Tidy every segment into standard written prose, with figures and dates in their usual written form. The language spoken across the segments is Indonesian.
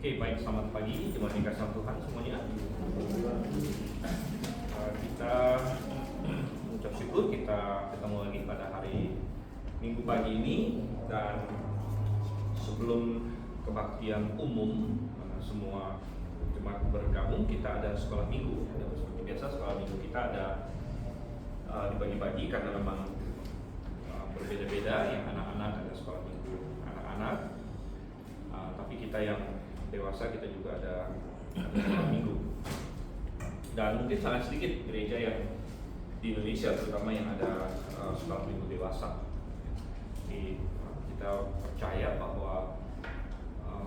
Oke, baik, selamat pagi, jemaat yang kasih Tuhan semuanya. Kita mengucap syukur kita ketemu lagi pada hari Minggu pagi ini. Dan sebelum kebaktian umum semua jemaat bergabung, kita ada sekolah minggu. Seperti biasa sekolah minggu kita ada dibagi-bagi karena memang berbeda-beda. Yang anak-anak ada sekolah minggu anak-anak, tapi kita yang dewasa kita juga ada sekolah minggu. Dan mungkin sangat sedikit gereja yang di Indonesia terutama yang ada sekolah minggu dewasa. Jadi kita percaya bahwa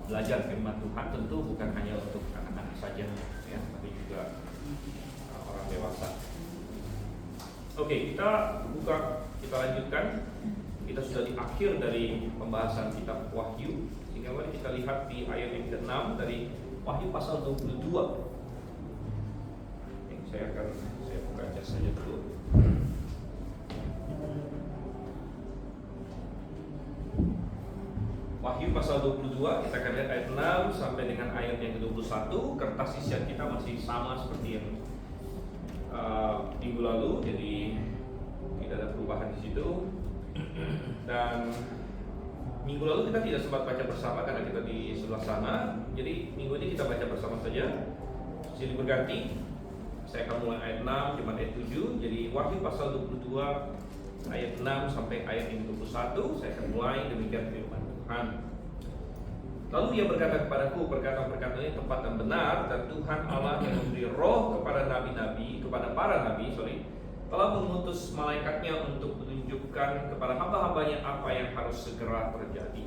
belajar firman Tuhan tentu bukan hanya untuk anak-anak saja, ya, tapi juga orang dewasa. Oke, kita lanjutkan. Kita sudah di akhir dari pembahasan kitab Wahyu. Sehingga mari kita lihat di ayat yang ke-6 dari Wahyu pasal 22. Saya baca saja dulu. Wahyu pasal 22, kita akan lihat ayat 6 sampai dengan ayat yang ke-21. Kertas isian kita masih sama seperti yang minggu lalu, jadi tidak ada perubahan di situ. Dan minggu lalu kita tidak sempat baca bersama karena kita di sebelah sana. Jadi minggu ini kita baca bersama saja. Silih berganti. Saya akan mulai ayat 6 cuma ayat 7. Jadi Wahyu pasal 22 ayat 6 sampai ayat yang 21. Saya akan mulai demikian firman Tuhan. Lalu ia berkata kepadaku, perkataan-perkataan ini tepat dan benar, dan Tuhan Allah yang memberi roh kepada nabi-nabi, kepada para nabi, telah mengutus malaikatnya untuk menunjukkan kepada hamba-hambanya apa yang harus segera terjadi.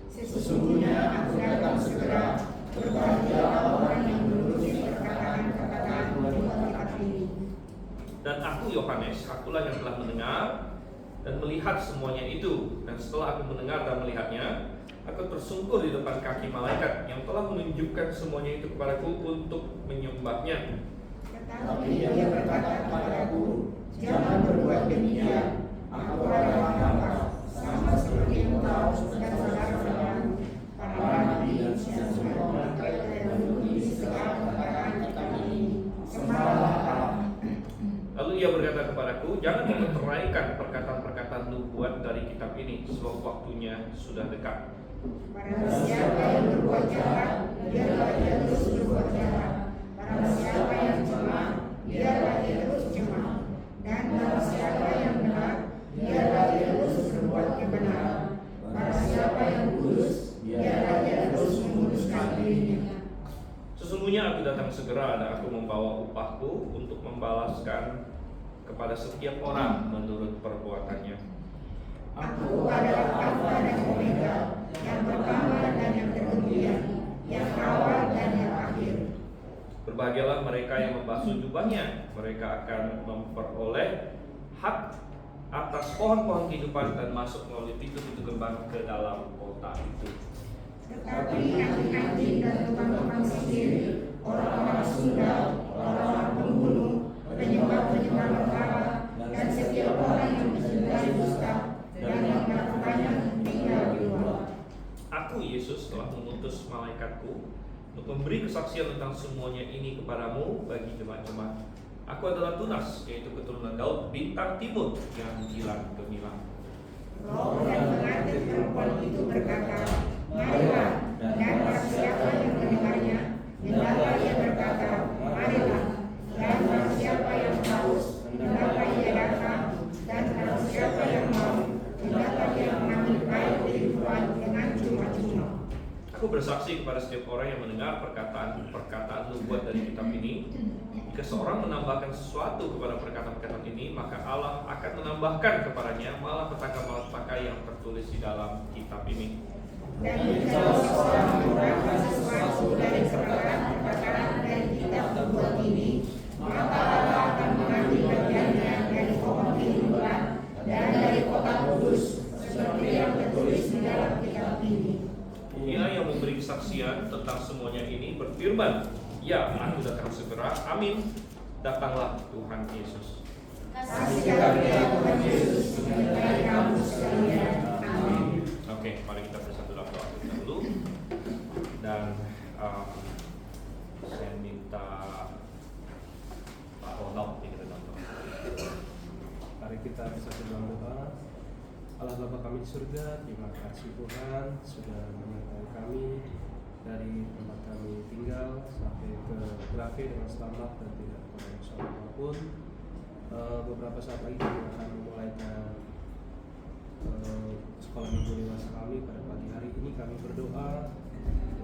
Sesungguhnya aku datang segera, berbahagialah orang yang menuruti perkataan-perkataan buat kitab ini. Dan aku Yohanes, akulah yang telah mendengar dan melihat semuanya itu. Dan setelah aku mendengar dan melihatnya, aku tersungkur di depan kaki malaikat yang telah menunjukkan semuanya itu kepadaku untuk menyembahnya. Tetapi dia berkata kepadaku, jangan berbuat demikian. Aku adalah hamba, sama seperti engkau dan saudara-saudaramu, para nabi yang semua mereka yang memenuhi segala perkataan kitab ini. Sembahlah Allah. Lalu ia berkata kepadaku, jangan meteraikan perkataan-perkataan nubuat dari kitab ini, sebab waktunya sudah dekat. Barang siapa yang berbuat jahat, biarlah dia terus berbuat jahat. Barang siapa yang cemah, biarlah dia terus cemah. Dan barang siapa yang benar, biarlah dia terus berbuat kebenaran. Barang siapa yang kudus, biarlah dia terus menguduskan dirinya. Sesungguhnya aku datang segera dan aku membawa upahku untuk membalaskan kepada setiap orang menurut perbuatannya. Aku adalah Alfa dan Omega, yang pertama dan yang kemudian, yang awal dan yang akhir. Berbahagialah mereka yang membasuh jubahnya, mereka akan memperoleh hak atas pohon-pohon kehidupan dan masuk melalui pintu-pintu gerbang ke dalam kota itu. Tetapi anjing-anjing dan tukang-tukang sendiri, orang-orang sundal, orang-orang pembunuh, penyembah-penyembah berhala, dan setiap orang yang mencintai dusta dan yang melakukannya tinggal di luar. Aku Yesus telah mengutus malaikatku untuk memberi kesaksian tentang semuanya ini kepadamu bagi jemaat-jemaat. Aku adalah Tunas, yaitu keturunan Daud, bintang timur yang hilang gemilang. Roh yang mengatur perempuan itu berkata, marilah, dan barang siapa yang mendengarnya, hendaklah ia berkata, marilah. Dan barang siapa yang haus, hendaklah ia datang. Dan barang siapa yang mau, hendaklah ia mengambil air kehidupan dengan cuma-cuma. Aku bersaksi kepada setiap orang yang mendengar perkataan nubuat dari kitab ini. Jika seorang menambahkan sesuatu kepada perkataan-perkataan ini, maka Allah akan menambahkan kepadanya malah petaka yang tertulis di dalam kitab ini. Dan jika seorang menambahkan sesuatu dari perkataan dari kitab nubuat ini, maka Allah akan mengambil bagiannya dari pohon kehidupan dan dari kota kudus, seperti yang tertulis di dalam kitab ini. Ia yang memberi kesaksian tentang semuanya ini berfirman, ya, aku datang segera, amin. Datanglah Tuhan Yesus. Kasih karunia Tuhan Yesus menyertai kamu sekalian. Amin. Oke, mari kita bersatu dalam doa kita dulu. Dan dalam doa. Allah Bapa kami di surga, terima kasih Tuhan sudah menyertai kami dari tempat kami tinggal sampai ke Grave dengan selamat dan tidak kurang salah apapun. Beberapa saat lagi kami akan memulai sekolah minggu dewasa kami pada pagi hari ini. Kami berdoa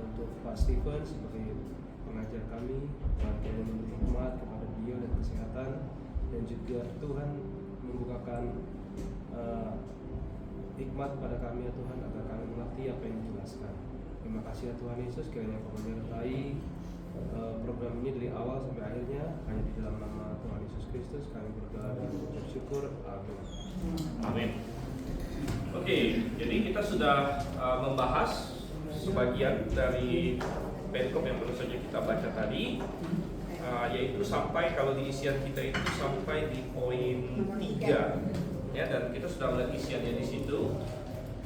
untuk Pak Stephen sebagai pengajar kami, Tuhan memberi hikmat kepada beliau dan kesehatan, dan juga Tuhan membukakan hikmat pada kami ya Tuhan, agar kami mengerti apa yang dijelaskan. Terima kasih ya Tuhan Yesus, kiranya Kau menyertai program ini dari awal sampai akhirnya. Hanya di dalam nama Tuhan Yesus Kristus kami berdoa dan bersyukur. Amin. Amin. Oke, jadi kita sudah membahas sebagian dari perikop yang baru saja kita baca tadi, yaitu sampai, kalau di isian kita itu sampai di poin 3. Ya, dan kita sudah melihat isiannya di situ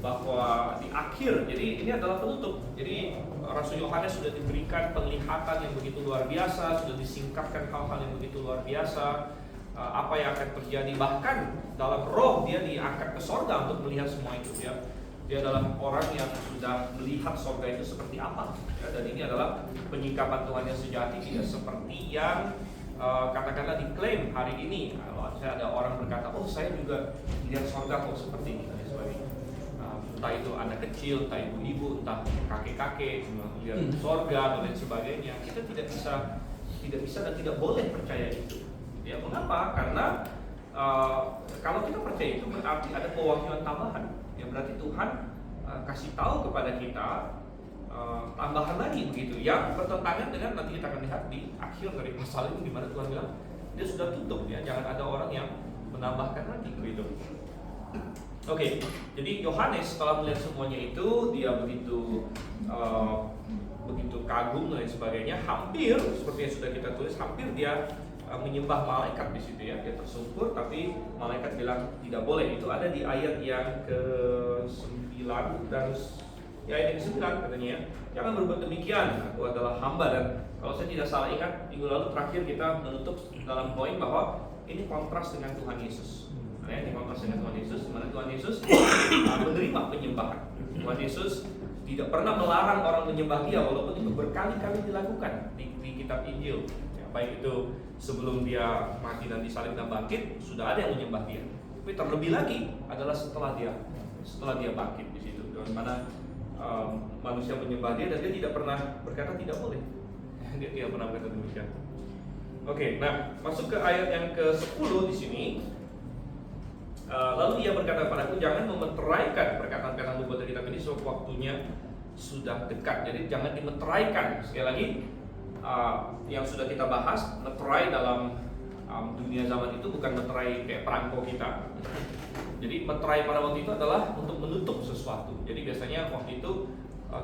bahwa di akhir, jadi ini adalah penutup. Jadi Rasul Yohanes sudah diberikan penglihatan yang begitu luar biasa, sudah disingkapkan hal-hal yang begitu luar biasa, apa yang akan terjadi, bahkan dalam roh dia diangkat ke sorga untuk melihat semua itu. Ya, dia adalah orang yang sudah melihat sorga itu seperti apa. Ya, dan ini adalah penyingkapan Tuhan yang sejati, tidak seperti yang katakanlah diklaim hari ini. Kalau ada orang berkata, oh saya juga lihat sorga kok seperti ini, dan sebagainya. Entah itu anak kecil, entah ibu-ibu, entah kakek-kakek melihat sorga dan lain sebagainya. Kita tidak bisa dan tidak boleh percaya itu. Ya, mengapa? Karena kalau kita percaya itu berarti ada pewahyuan tambahan. Ya, berarti Tuhan kasih tahu kepada kita tambahan lagi begitu, yang bertentangan dengan nanti kita akan lihat di akhir dari pasal ini, di mana Tuhan bilang dia sudah tutup, ya, jangan ada orang yang menambahkan lagi begitu. Oke, jadi Yohanes setelah melihat semuanya itu, dia begitu kagum dan sebagainya, hampir seperti yang sudah kita tulis, hampir dia menyembah malaikat di situ, ya, dia tersungkur, tapi malaikat bilang tidak boleh. Itu ada di ayat yang ke-9 dan ya, ayat yang ke-9 katanya, ya, jangan berbuat demikian, aku adalah hamba. Dan kalau saya tidak salah ingat, minggu lalu terakhir kita menutup dalam poin bahwa ini kontras dengan Tuhan Yesus. Nah, ini kontras dengan Tuhan Yesus, di mana Tuhan Yesus menerima penyembahan. Tuhan Yesus tidak pernah melarang orang menyembah Dia, walaupun itu berkali-kali dilakukan di kitab Injil. Ya, baik itu sebelum Dia mati dan disalib dan bangkit, sudah ada yang menyembah Dia. Tapi terlebih lagi adalah setelah dia bangkit di situ, di mana manusia menyembah Dia, dan Dia tidak pernah berkata tidak boleh. Dia tidak pernah berkata demikian. Oke, nah masuk ke ayat yang ke-10 di sini. Lalu Ia berkata kepadaku, jangan memeteraikan perkataan-perkataan nubuat dari kitab ini, sebab waktunya sudah dekat. Jadi jangan dimeteraikan. Sekali lagi, yang sudah kita bahas, meterai dalam dunia zaman itu bukan meterai kayak perangko kita. Jadi meterai pada waktu itu adalah untuk menutup sesuatu. Jadi biasanya waktu itu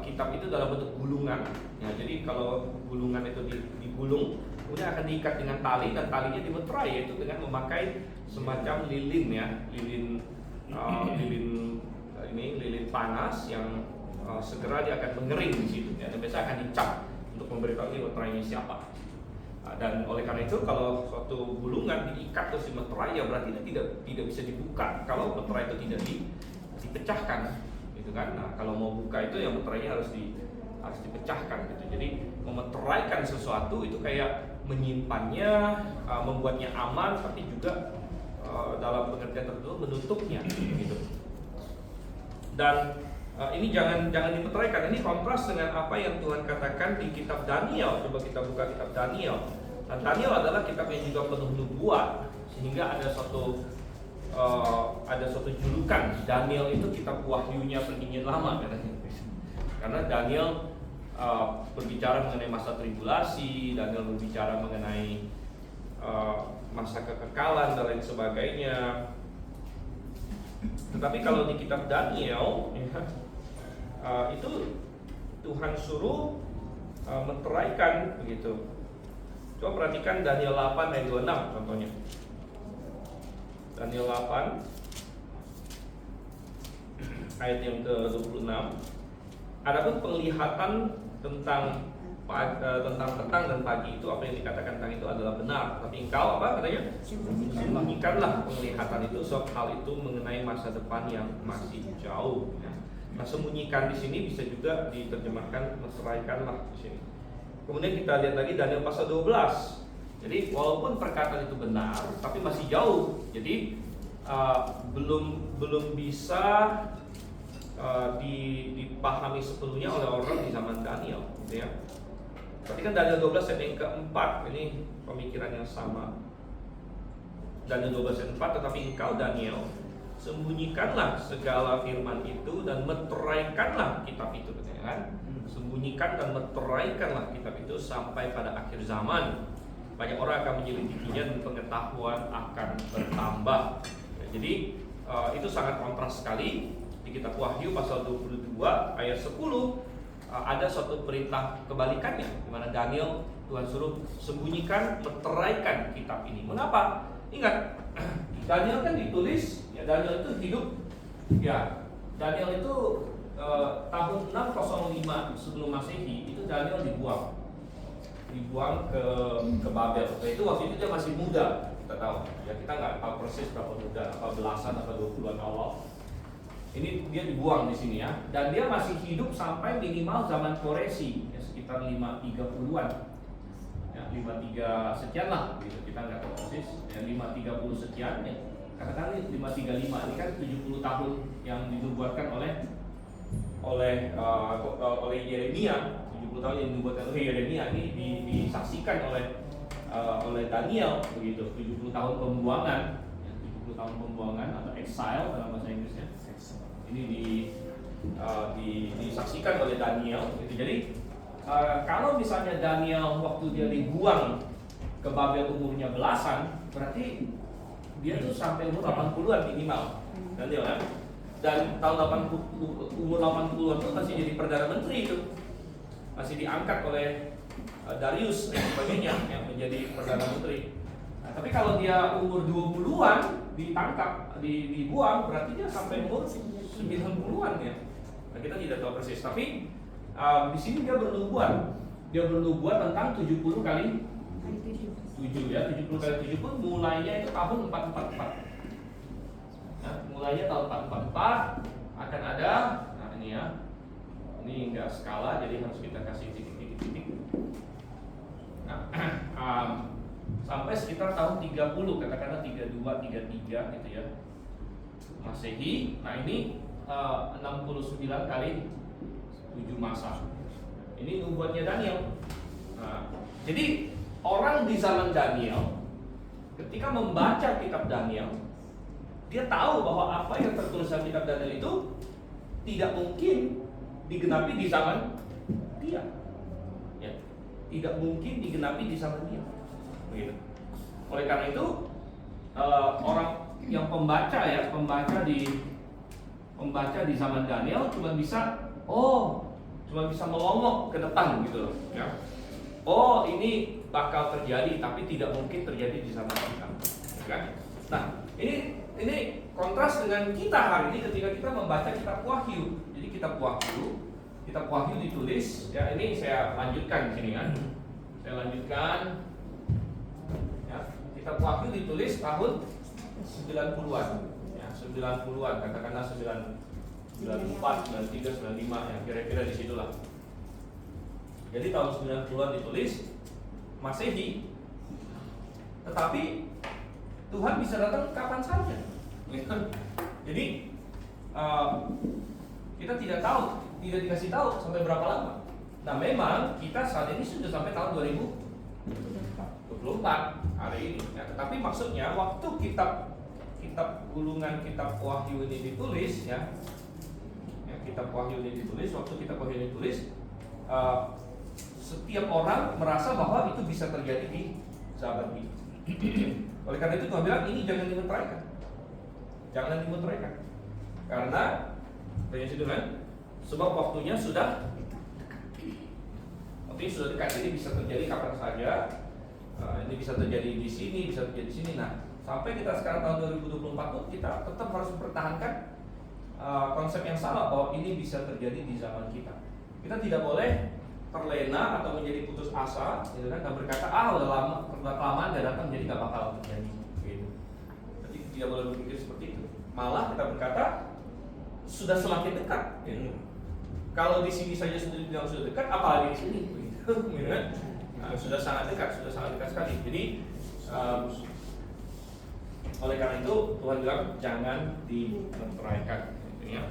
kitab itu dalam bentuk gulungan. Ya, jadi kalau gulungan itu digulung, kemudian akan diikat dengan tali, dan talinya dimeterai, yaitu dengan memakai semacam lilin, ya, lilin panas yang segera dia akan mengering di situ. Ya, dan biasa akan dicap untuk memberitahu ini meterainya siapa. Dan oleh karena itu, kalau suatu gulungan diikat terus dimeterai, ya berarti dia tidak bisa dibuka kalau meterai itu tidak dipecahkan, gitu kan. Nah, kalau mau buka itu, yang meterainya harus dipecahkan, gitu. Jadi memeteraikan sesuatu itu kayak menyimpannya, membuatnya aman, tapi juga dalam pengertian tertentu menutupnya, gitu. Dan ini jangan dimeteraikan. Ini kontras dengan apa yang Tuhan katakan di kitab Daniel. Coba kita buka kitab Daniel. Dan Daniel adalah kitab yang juga penuh nubuat, sehingga ada suatu julukan, Daniel itu kitab wahyunya Perjanjian Lama, katanya. Karena Daniel berbicara mengenai masa tribulasi, Daniel berbicara mengenai masa kekekalan dan lain sebagainya. Tetapi kalau di kitab Daniel, ya, itu Tuhan suruh meteraikan begitu. Coba perhatikan Daniel 8 ayat 26 contohnya. Daniel 8 ayat yang ke-26. Adapun penglihatan tentang tentang petang dan pagi itu apa yang dikatakan tentang itu adalah benar. Tapi engkau apa katanya? Sembunyikanlah penglihatan itu, sebab hal itu mengenai masa depan yang masih jauh. Ya. Nah, sembunyikan di sini bisa juga diterjemahkan meseraikanlah di sini. Kemudian kita lihat lagi Daniel pasal 12. Jadi walaupun perkataan itu benar, tapi masih jauh. Jadi belum bisa dipahami sepenuhnya oleh orang di zaman Daniel, gitu ya. Berarti kan Daniel 12 ayat yang keempat, ini pemikiran yang sama. Daniel 12 ayat 4, tetapi engkau Daniel sembunyikanlah segala firman itu dan meteraikanlah kitab itu, katanya kan? Sembunyikan dan meteraikanlah kitab itu sampai pada akhir zaman. Banyak orang akan menyelidikinya dan pengetahuan akan bertambah. Ya, jadi itu sangat kontras sekali. Di kitab Wahyu pasal 22 ayat 10 ada suatu perintah kebalikannya, di mana Daniel Tuhan suruh sembunyikan, meteraikan kitab ini. Mengapa? Ingat, Daniel kan ditulis, ya Daniel itu hidup, ya Daniel itu tahun 605 sebelum Masehi itu Daniel dibuang ke Babel. Nah, itu waktu itu dia masih muda, kita tahu. Ya kita nggak tahu persis berapa muda, apa belasan atau 20-an awal. Ini dia dibuang di sini ya, dan dia masih hidup sampai minimal zaman Koresi, ya sekitar 530-an, ya 53 sekian lah, gitu. Kita nggak tahu persis, ya 530 sekian, ya katakan 535, ini kan 70 tahun yang dinubuatkan oleh Yeremia, 70 tahun yang dinubuatkan oleh Yeremia ini disaksikan oleh Daniel, begitu, 70 tahun pembuangan, ya, 70 tahun pembuangan atau exile dalam bahasa Inggrisnya. Ini disaksikan oleh Daniel. Gitu. Jadi kalau misalnya Daniel waktu dia dibuang ke Babel umurnya belasan, berarti dia tuh sampai umur 80-an minimal, Daniel kan? Dan tahun umur 80-an tuh masih jadi perdana menteri itu, masih diangkat oleh Darius dan sebagainya yang menjadi perdana menteri. Nah, tapi kalau dia umur 20-an ditangkap, dibuang, berarti dia sampai umur 90-an ya. Nah, kita tidak tahu persis, tapi di sini dia bernubuat tentang 70 kali 7 ya, 70 kali 7 pun mulainya itu tahun 444. Nah, mulainya tahun 444 akan ada, nah ini ya, ini enggak skala jadi harus kita kasih titik-titik. Nah, sampai sekitar tahun 30, katakanlah 32, 33 gitu ya, Masehi. Nah ini 69 kali 7 masa. Ini nubuatnya Daniel. Nah, jadi orang di zaman Daniel ketika membaca kitab Daniel, dia tahu bahwa apa yang tertulis dalam kitab Daniel itu tidak mungkin digenapi di zaman dia. Ya, tidak mungkin digenapi di zaman dia. Begitu. Oleh karena itu orang yang pembaca di zaman Daniel cuma bisa melongok ke depan gitu loh ya. Oh, ini bakal terjadi tapi tidak mungkin terjadi di zaman kita. Ya. Nah, ini kontras dengan kita hari ini ketika kita membaca kitab Wahyu. Jadi kitab Wahyu ditulis ya, ini saya lanjutkan di sini kan. Saya lanjutkan ya, kitab Wahyu ditulis tahun 90-an ya, 90-an, katakanlah 94, 93, 95 ya, kira-kira di situlah. Jadi tahun 90-an ditulis Masehi. Tetapi Tuhan bisa datang kapan saja. Jadi kita tidak tahu, tidak dikasih tahu sampai berapa lama. Nah, memang kita saat ini sudah sampai tahun 2024 hari ini ya. Tetapi maksudnya waktu gulungan kitab Wahyu ini ditulis ya, kitab Wahyu ini ditulis, waktu kitab Wahyu ini ditulis, setiap orang merasa bahwa itu bisa terjadi di zaman ini. Oleh karena itu Tuhan bilang ini jangan dimeteraikan, karena kan, sebab waktunya sudah dekat, jadi bisa terjadi kapan saja. Ini bisa terjadi di sini, bisa terjadi di sini. Nah, sampai kita sekarang tahun 2024 pun kita tetap harus mempertahankan konsep yang sama bahwa ini bisa terjadi di zaman kita. Kita tidak boleh terlena atau menjadi putus asa, gitu kan, dan berkata udah kelamaan gak datang, jadi gak bakal terjadi. Gitu. Jadi tidak boleh berpikir seperti itu. Malah kita berkata sudah semakin dekat. Gitu. Kalau di sini saja sudah dibilang sudah dekat, apalagi di sini, gitu kan? Nah, sudah sangat dekat sekali. Jadi oleh karena itu Tuhan bilang jangan dimeteraikan, gitu ya.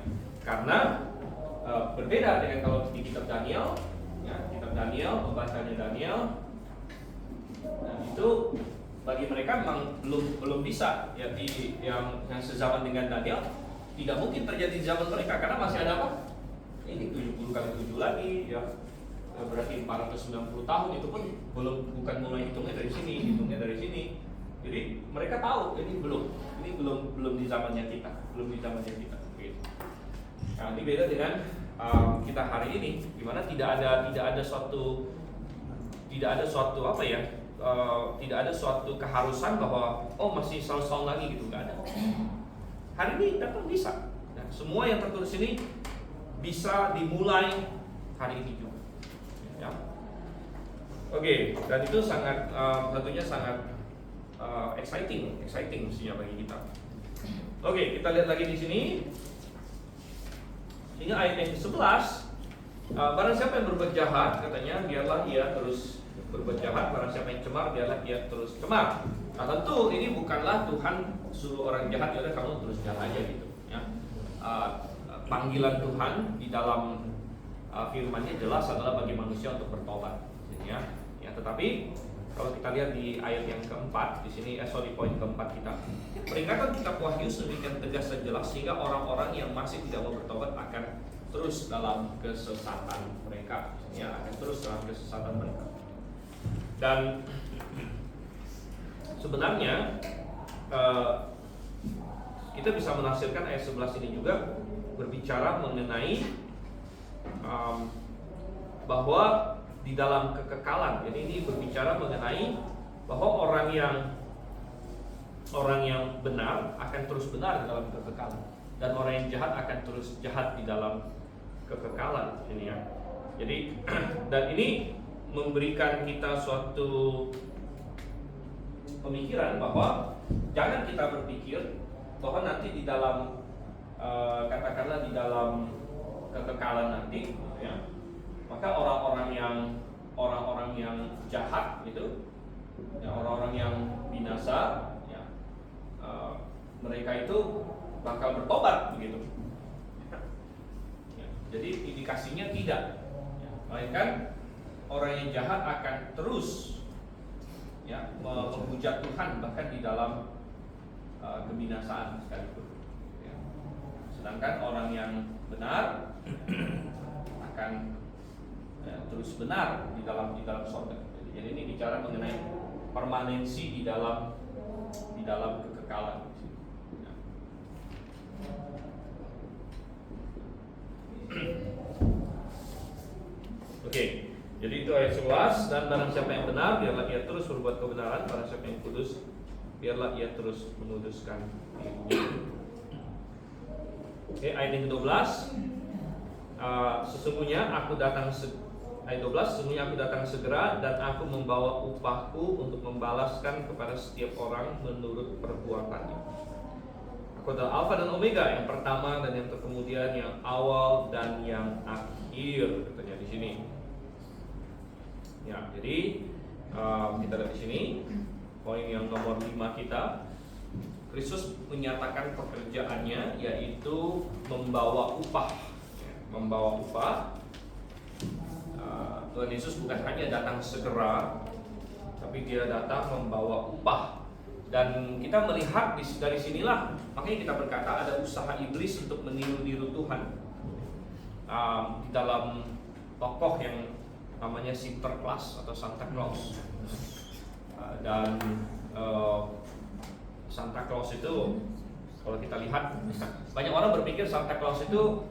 Karena berbeda dengan kalau di kitab Daniel, ya, kitab Daniel, pembacanya Daniel, nah, itu bagi mereka memang belum bisa ya yang sezaman dengan Daniel tidak mungkin terjadi di zaman mereka karena masih ada apa? Ini 70 kali 7 lagi ya. Berarti 490 tahun itu pun bukan mulai hitungnya dari sini, hitungnya dari sini. Jadi mereka tahu ini belum di zamannya kita, gitu. Nah, ini beda dengan kita hari ini, di mana tidak ada suatu apa ya, tidak ada suatu keharusan bahwa masih 100 tahun lagi gitu, nggak ada. Hari ini datang bisa. Nah, semua yang tertulis ini bisa dimulai hari ini juga. Ya. Oke, dan itu sangat tentunya sangat exciting mestinya bagi kita. Oke, kita lihat lagi di sini. Hingga ayat yang ke-11, barang siapa yang berbuat jahat, katanya biarlah ia terus berbuat jahat. Barang siapa yang cemar, biarlah ia terus cemar. Nah, tentu ini bukanlah Tuhan suruh orang jahat, yaudah kamu terus jahat aja gitu. Ya. Panggilan Tuhan di dalam firman-Nya jelas adalah bagi manusia untuk bertobat. Ya. Tetapi kalau kita lihat di ayat yang keempat di sini, poin keempat kita, peringatan kitab Wahyu sedemikian tegas dan jelas sehingga orang-orang yang masih tidak mau bertobat akan terus dalam kesesatan mereka, ya, akan terus dalam kesesatan mereka. Dan sebenarnya kita bisa menafsirkan ayat 11 ini juga berbicara mengenai bahwa di dalam kekekalan. Jadi ini berbicara mengenai bahwa orang yang benar akan terus benar di dalam kekekalan, dan orang yang jahat akan terus jahat di dalam kekekalan ini ya. Jadi dan ini memberikan kita suatu pemikiran bahwa jangan kita berpikir bahwa nanti di dalam katakanlah di dalam kekekalan nanti ya, maka orang-orang yang jahat gitu, ya, orang-orang yang binasa, ya, mereka itu bakal bertobat begitu. Ya, jadi indikasinya tidak, ya, melainkan orang yang jahat akan terus ya menghujat Tuhan bahkan di dalam kebinasaan sekalipun. Ya. Sedangkan orang yang benar akan terus benar di dalam surga. Jadi ini bicara mengenai permanensi di dalam kekekalan. Ya. Oke, jadi itu ayat 11. Dan barang siapa yang benar, biarlah ia terus berbuat kebenaran. Barang siapa yang kudus, biarlah ia terus menuduskan dirinya. Oke, ayat yang ke-12. Sesungguhnya aku datang ayat 12, sesungguhnya aku datang segera dan aku membawa upahku untuk membalaskan kepada setiap orang menurut perbuatannya. Aku adalah Alfa dan Omega, yang pertama dan yang terkemudian, yang awal dan yang akhir, katanya di sini. Ya, jadi kita lihat di sini poin yang nomor 5 kita. Kristus menyatakan pekerjaannya yaitu membawa upah. Membawa upah. Tuhan Yesus bukan hanya datang segera, tapi dia datang membawa upah. Dan kita melihat dari sinilah, makanya kita berkata ada usaha iblis untuk meniru-niru Tuhan. Di dalam tokoh yang namanya Sinterklas atau Santa Claus. Dan Santa Claus itu, kalau kita lihat, banyak orang berpikir Santa Claus itu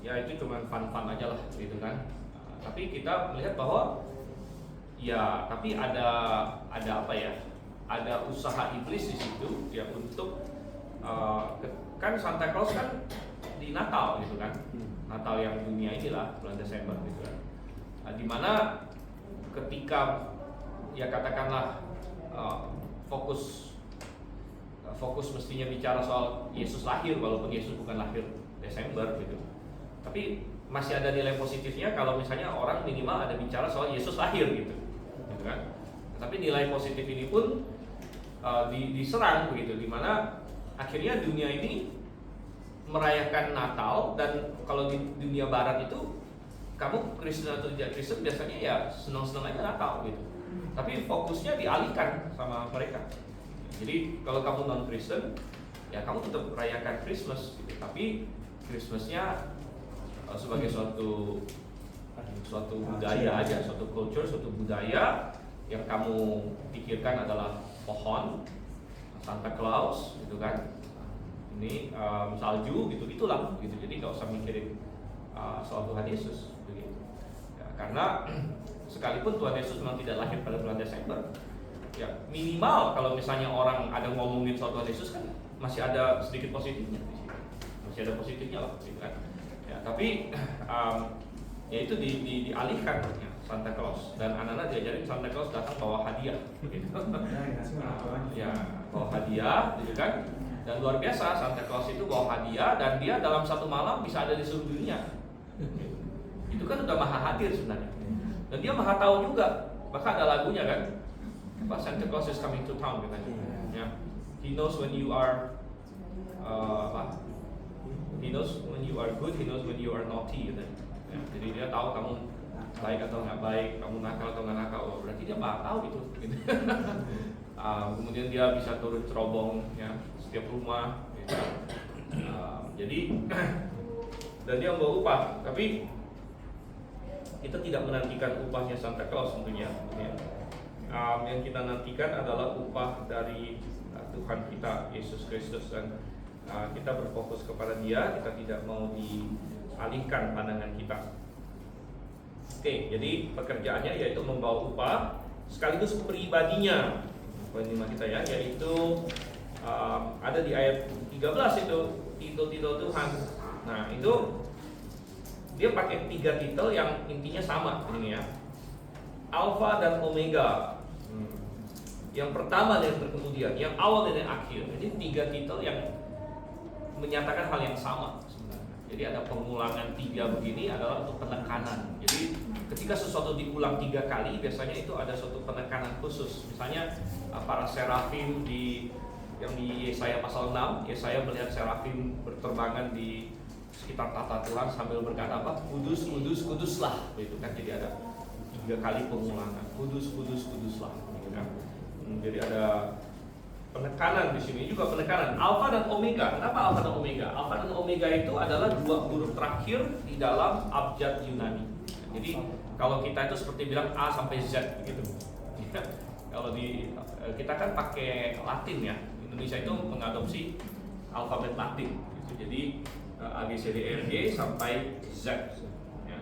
ya itu cuma fun-fun aja lah gitu kan. Tapi kita melihat bahwa ya, tapi ada apa ya? Ada usaha iblis di situ ya untuk kan Santa Claus kan di Natal gitu kan. Natal yang dunia inilah bulan Desember gitu kan. di mana ketika ya katakanlah fokus mestinya bicara soal Yesus lahir, walaupun Yesus bukan lahir Desember gitu, tapi masih ada nilai positifnya kalau misalnya orang minimal ada bicara soal Yesus lahir gitu kan. Tapi nilai positif ini pun diserang begitu, dimana akhirnya dunia ini merayakan Natal, dan kalau di dunia Barat itu kamu Kristen atau tidak Kristen biasanya ya senang-senang aja Natal gitu. Tapi fokusnya dialihkan sama mereka. Jadi kalau kamu non Kristen, ya kamu tetap merayakan Christmas gitu. Tapi Christmasnya sebagai suatu budaya aja, suatu culture, suatu budaya yang kamu pikirkan adalah pohon, Santa Claus gitu kan. Ini salju gitu, itulah gitu. Jadi nggak usah mikirin soal Tuhan Yesus begitu. Ya, karena sekalipun Tuhan Yesus memang tidak lahir pada bulan Desember, ya minimal kalau misalnya orang ada ngomongin soal Tuhan Yesus kan masih ada sedikit positifnya di situ. Masih ada positifnya lah gitu kan. Ya, tapi ya itu dialihkan ya, Santa Claus, dan anak-anak diajarin Santa Claus datang bawa hadiah gitu. Ya, bawa hadiah gitu kan. Dan luar biasa, Santa Claus itu bawa hadiah dan dia dalam satu malam bisa ada di seluruh dunia. Itu kan udah maha hadir sebenarnya. Dan dia maha tahu juga. Bahkan ada lagunya kan, Santa Claus is coming to town katanya. Ya. He knows when you are He knows when you are good, he knows when you are naughty gitu. Ya, jadi dia tahu kamu baik atau nggak baik, kamu nakal atau nggak nakal. Oh, berarti dia maha tahu itu. Gitu. Kemudian dia bisa turun cerobong ya setiap rumah gitu. Jadi dan dia membawa upah, tapi kita tidak menantikan upahnya Santa Claus tentunya ya. Yang kita nantikan adalah upah dari Tuhan kita Yesus Kristus, dan kita berfokus kepada Dia, kita tidak mau dialihkan pandangan kita. Oke, jadi pekerjaannya yaitu membawa upah sekaligus pribadinya. Poin 5 kita ya, yaitu ada di ayat 13 itu titel-titel Tuhan. Nah itu dia pakai 3 titel yang intinya sama ini ya, Alpha dan Omega. Yang pertama dan yang terkemudian, yang awal dan yang akhir. Jadi 3 titel yang menyatakan hal yang sama sebenarnya. Jadi ada pengulangan 3 begini adalah untuk penekanan. Jadi ketika sesuatu diulang 3 kali, biasanya itu ada suatu penekanan khusus. Misalnya para serafim yang di Yesaya pasal 6, Yesaya melihat serafim berterbangan di sekitar tata Tuhan sambil berkata apa? Kudus, kudus, kuduslah. Itu kan jadi ada 3 kali pengulangan. Kudus, kudus, kuduslah. Gitu kan. Jadi ada penekanan di sini juga, penekanan Alpha dan Omega. Kenapa Alpha dan Omega? Alpha dan Omega itu adalah 2 huruf terakhir di dalam abjad Yunani. Jadi kalau kita itu seperti bilang A sampai Z gitu. Kalau kita kan pakai Latin ya. Indonesia itu mengadopsi alfabet Latin. Gitu. Jadi A B C D E F G sampai Z. Ya.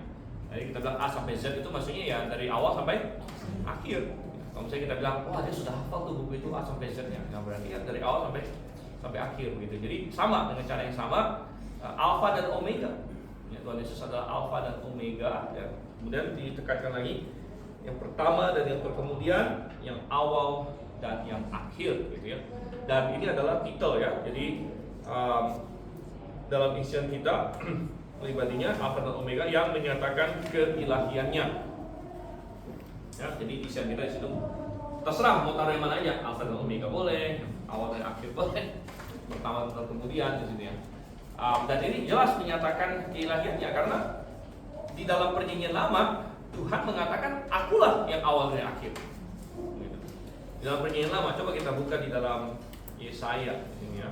Jadi kita bilang A sampai Z itu maksudnya ya dari awal sampai akhir. Kalau misalnya kita bilang, wah dia sudah hafal tuh buku itu A sampai Z-nya, nah, berarti ya dari awal sampai akhir gitu. Jadi sama dengan cara yang sama, Alpha dan Omega. Ya, Tuhan Yesus adalah Alpha dan Omega. Ya. Kemudian ditekankan lagi, yang pertama dan yang terkemudian, yang awal dan yang akhir, gitu ya. Dan ini adalah titel ya. Jadi dalam isian kita pribadinya Alpha dan Omega yang menyatakan keilahiannya. Ya, jadi isian kita di situ terserah mau taruh yang mana aja, Alpha dan Omega boleh, awal dan akhir boleh, pertama dan kemudian di sini ya. Dan ini jelas menyatakan keilahiannya karena di dalam perjanjian lama Tuhan mengatakan akulah yang awal dan akhir. Gitu. Di dalam perjanjian lama coba kita buka di dalam Yesaya ini ya.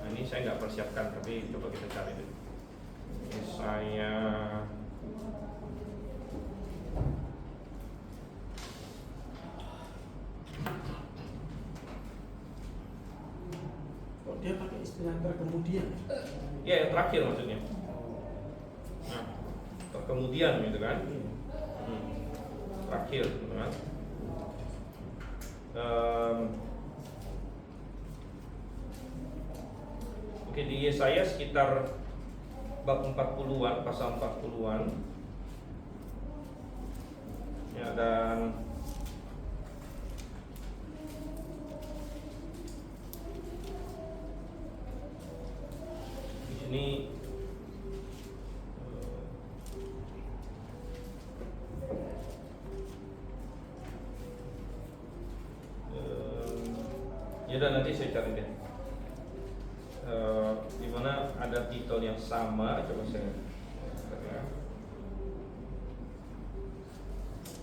Nah, ini saya nggak persiapkan tapi coba kita cari dulu. Yesaya. Kok dia pakai istilah terkemudian? Ya, yang terakhir maksudnya. Nah, terkemudian gitu kan? Terakhir gitu kan? Oke, di Yesaya sekitar bab 40-an, pasal 40-an. Ya, dan di sini ya udah nanti saya cari deh. Di mana ada titel yang sama, coba saya ya.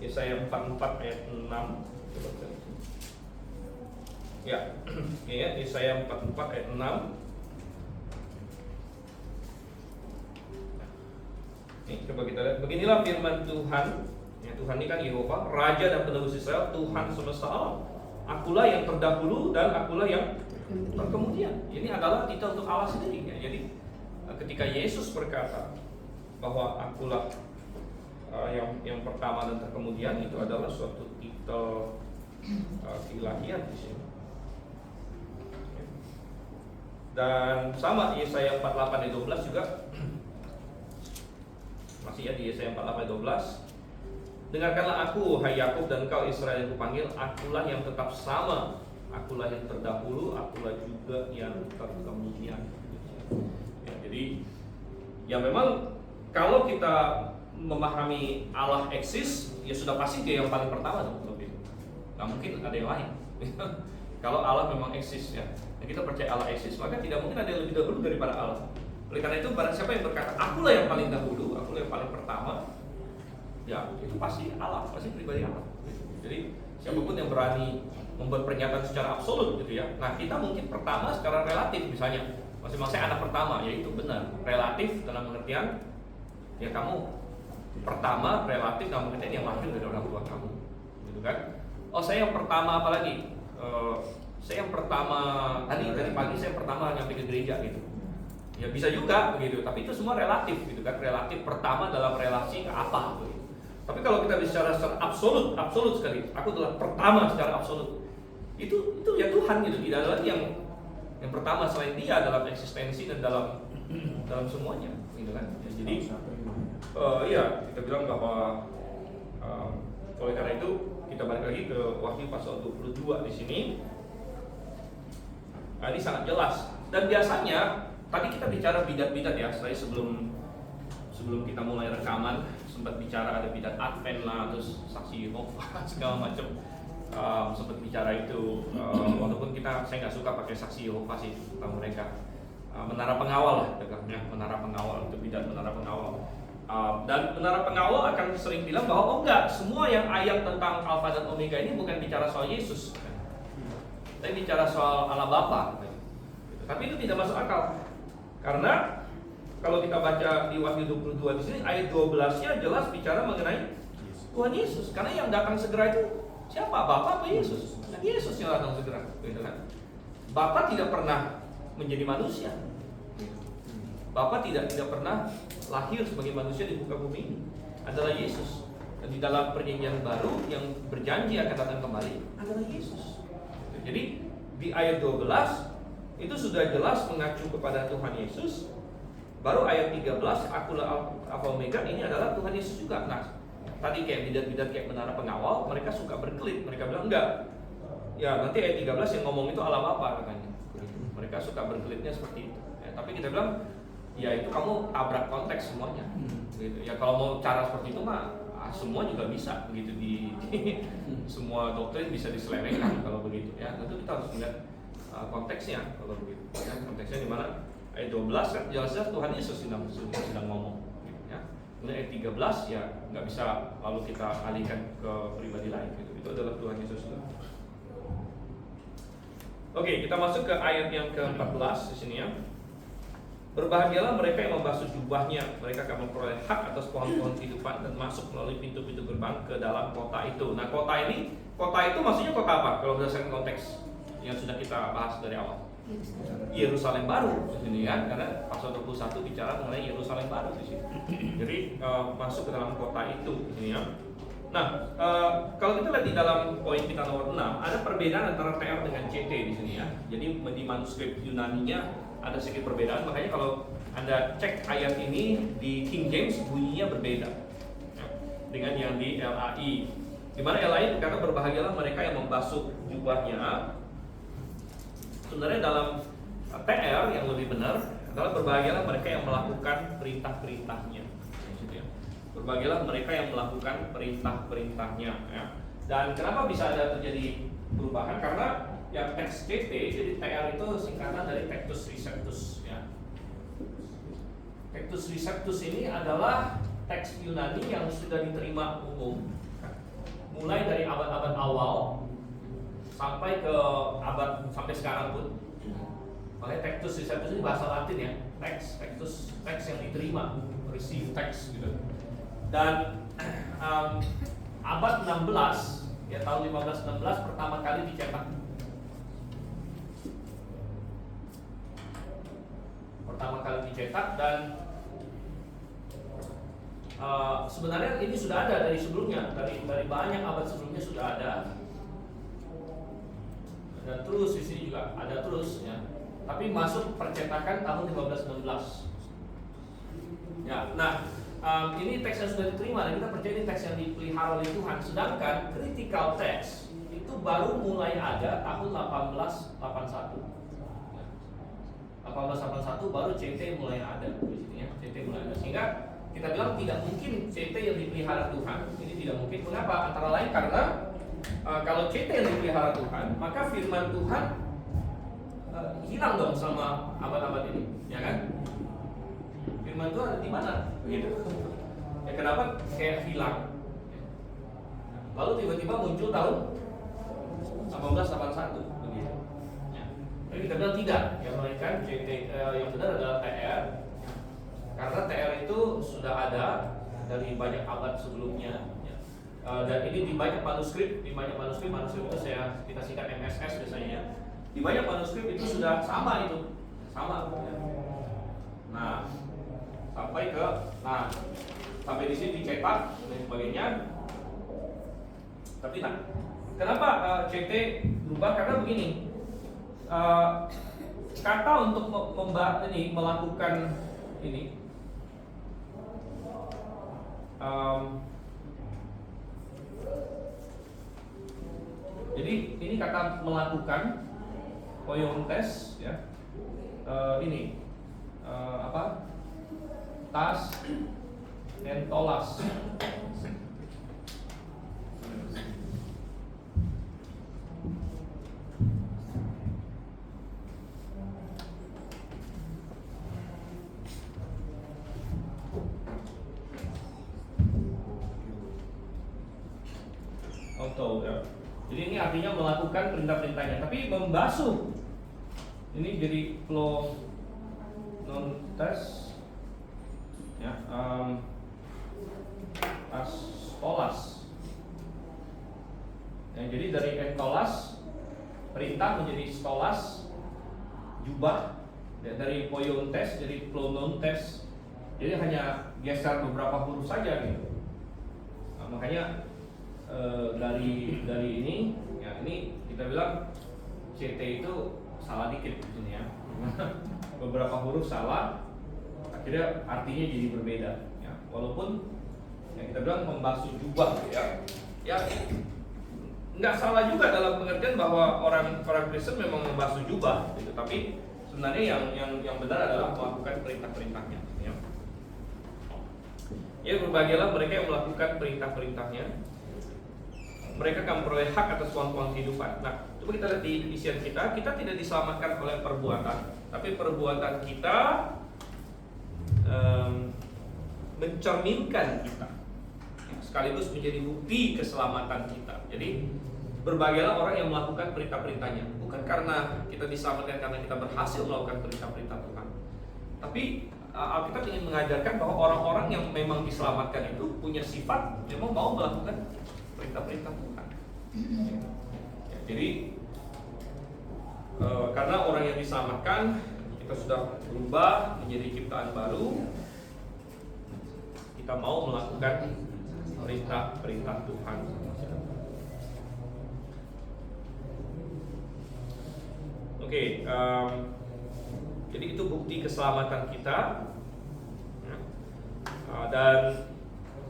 Yesaya 44 ayat 6. Coba saya. Ya, ya, Yesaya 44 ayat 6. Nih, coba kita lihat. Beginilah firman Tuhan. Ya, Tuhan ini kan Yehova, Raja dan Penebus Israel, Tuhan semesta alam. Akulah yang terdahulu dan akulah yang terkemudian. Ini adalah titel untuk Allah sendiri. Ya. Jadi ketika Yesus berkata bahwa akulah yang pertama dan terkemudian, itu adalah suatu titel keilahian di sini. Dan sama Yesaya 48 ayat 12 juga. Masih ya di Yesaya 48 ayat 12. Dengarkanlah aku, hai Yakub dan kau Israel yang kupanggil, akulah yang tetap sama, akulah yang terdahulu, akulah juga yang terkemudian. Ya, jadi ya memang kalau kita memahami Allah eksis, ya sudah pasti dia yang paling pertama dong. Nggak mungkin ada yang lain. Kalau Allah memang eksis ya, dan kita percaya Allah eksis, maka tidak mungkin ada yang lebih dahulu daripada Allah. Oleh karena itu barang siapa yang berkata akulah yang paling dahulu, akulah yang paling pertama, ya itu pasti Allah, pasti pribadi Allah. Jadi siapapun yang berani membuat pernyataan secara absolut gitu ya. Nah kita mungkin pertama secara relatif, misalnya masing-masing anak pertama, ya itu benar. Relatif dalam pengertian ya kamu pertama, relatif dalam pengertian yang lahir dari orang tua kamu, gitu kan? Oh saya yang pertama, apalagi saya yang pertama tadi pagi saya pertama nyampe ke gereja gitu. Ya bisa juga begitu, tapi itu semua relatif gitu kan. Relatif pertama dalam relasi ke apa gitu. Tapi kalau kita bicara secara absolut sekali, aku adalah pertama secara absolut. Itu ya Tuhan gitu, tidak ada lagi yang pertama selain Dia dalam eksistensi dan dalam semuanya, gitu kan. Ya, jadi ya kita bilang bahwa oleh karena itu kita balik lagi ke Wahyu pasal 22 di sini. Nah, ini sangat jelas. Dan biasanya tadi kita bicara bidat-bidat ya, saya sebelum kita mulai rekaman sempat bicara ada bidat Advent lah, terus saksi Yehova segala macam, sempat bicara itu. Walaupun saya nggak suka pakai saksi Yehova sih tentang mereka. Menara pengawal lah, tegaknya menara pengawal, itu bidat menara pengawal. Dan menara pengawal akan sering bilang bahwa oh enggak, semua yang ayat tentang Alfa dan Omega ini bukan bicara soal Yesus, tapi bicara soal Allah Bapa. Tapi itu tidak masuk akal, karena kalau kita baca di Wahyu 22 di sini ayat 12-nya jelas bicara mengenai Tuhan Yesus. Karena yang datang segera itu siapa? Bapa atau Yesus? Nah, Yesus yang datang segera, gitu kan? Bapa tidak pernah menjadi manusia. Bapa tidak pernah lahir sebagai manusia di muka bumi ini. Adalah Yesus. Dan di dalam perjanjian baru yang berjanji akan datang kembali adalah Yesus. Jadi di ayat 12 itu sudah jelas mengacu kepada Tuhan Yesus. Baru ayat 13, akulah Alfa Omega, ini adalah Tuhan Yesus juga. Nah, tadi kayak bidat-bidat kayak menara pengawal, mereka suka berkelit. Mereka bilang enggak. Ya, nanti ayat 13 yang ngomong itu Allah Bapa katanya. Mereka suka berkelitnya seperti itu. Ya, tapi kita bilang, ya itu kamu tabrak konteks semuanya. Gitu. Ya kalau mau cara seperti itu mah semua juga bisa begitu di semua doktrin bisa diselewengkan kalau begitu ya. Tentu kita harus melihat konteksnya kalau begitu. Ya, konteksnya di mana? Ayat 12 kan jelas-jelas Tuhan Yesus sedang ngomong gitu, ya. Kemudian ayat 13 ya nggak bisa lalu kita alihkan ke pribadi lain gitu. Itu adalah Tuhan Yesus juga. Oke, kita masuk ke ayat yang ke-14 di sini ya. Berbahagialah mereka yang membasuh jubahnya, mereka akan memperoleh hak atas pohon-pohon kehidupan dan masuk melalui pintu-pintu gerbang ke dalam kota itu. Nah, kota itu maksudnya kota apa? Kalau berdasarkan konteks yang sudah kita bahas dari awal. Yerusalem baru di sini kan, karena pasal 21 bicara mengenai Yerusalem baru di sini. Jadi masuk ke dalam kota itu di sini ya. Nah, kalau kita lihat di dalam poin kita nomor 6, ada perbedaan antara TR dengan CT di sini ya. Jadi di manuskrip Yunaninya ada sedikit perbedaan, makanya kalau Anda cek ayat ini di King James bunyinya berbeda ya, dengan yang di LAI Di mana yang lain berkata berbahagialah mereka yang membasuh jubahnya. Sebenarnya dalam TR yang lebih benar adalah berbahagialah mereka yang melakukan perintah-perintahnya. Berbahagialah mereka yang melakukan perintah-perintahnya. Ya. Dan kenapa bisa ada terjadi perubahan? Karena yang teks CT, jadi TR itu singkatan dari Tectus Receptus. Ya. Tectus Receptus ini adalah teks Yunani yang sudah diterima umum, mulai dari abad-abad awal sampai ke abad sampai sekarang pun. Makanya Tectus Receptus ini bahasa Latin ya, teks yang diterima, receive text gitu. Dan abad 16 ya, tahun 1516 pertama kali dicetak. Dan sebenarnya ini sudah ada dari sebelumnya, dari banyak abad sebelumnya sudah ada. Dan terus di sini juga ada terus ya. Tapi masuk percetakan tahun 1516. Ya, nah ini teks yang sudah diterima dan kita percaya ini teks yang dipelihara oleh Tuhan. Sedangkan critical text itu baru mulai ada tahun 1881. 1881 baru CT mulai ada di sini ya. CT mulai ada. Sehingga kita bilang tidak mungkin CT yang dipelihara Tuhan. Ini tidak mungkin. Mengapa? Antara lain karena kalau CT yang dipelihara Tuhan, maka firman Tuhan hilang dong selama abad-abad ini, ya kan? Firman Tuhan ada di mana? Begitu. Ya kenapa kayak hilang? Lalu tiba-tiba muncul tahun 1881 begitu. Ya. Tapi kita bilang tidak, yang melainkan CT yang benar adalah TR. Karena TR itu sudah ada dari banyak abad sebelumnya. Ya. Dan ini di banyak manuskrip itu kita singkat MSS biasanya ya. Di banyak manuskrip itu sudah sama itu, sama. Ya. Nah, sampai di sini dicetak dan sebagainya. Tapi kenapa CT berubah? Karena begini, kata untuk melakukan ini, jadi ini kata melakukan poiontes ya, ini tas entolas. Auto ya. Jadi ini artinya melakukan perintah-perintahnya, tapi membasuh ini jadi flow non test ya, astolas ya, jadi dari entolas perintah menjadi stolas jubah ya, dari poiontes jadi plonontes, jadi hanya geser beberapa huruf saja gitu. Makanya dari ini ya, ini kita bilang CT itu salah dikit di sini ya. Beberapa huruf salah, akhirnya artinya jadi berbeda ya. Walaupun yang kita bilang membasuh jubah ya. Ya nggak salah juga dalam pengertian bahwa orang Kristen memang membasuh jubah gitu. Tapi sebenarnya yang benar adalah melakukan perintah-perintahnya ya. Ya, berbahagialah mereka yang melakukan perintah-perintahnya. Mereka akan memperoleh hak atas uang-uang kehidupan. Nah, coba kita lihat di isian kita tidak diselamatkan oleh perbuatan, tapi perbuatan kita mencerminkan kita, sekaligus menjadi bukti keselamatan kita. Jadi, berbahagialah orang yang melakukan perintah-perintahnya, bukan karena kita diselamatkan karena kita berhasil melakukan perintah-perintah Tuhan, tapi Alkitab ingin mengajarkan bahwa orang-orang yang memang diselamatkan itu punya sifat memang mau melakukan perintah-perintah Tuhan. Ya, jadi karena orang yang diselamatkan, kita sudah berubah menjadi ciptaan baru. Kita mau melakukan perintah-perintah Tuhan. Oke, jadi itu bukti keselamatan kita. Dan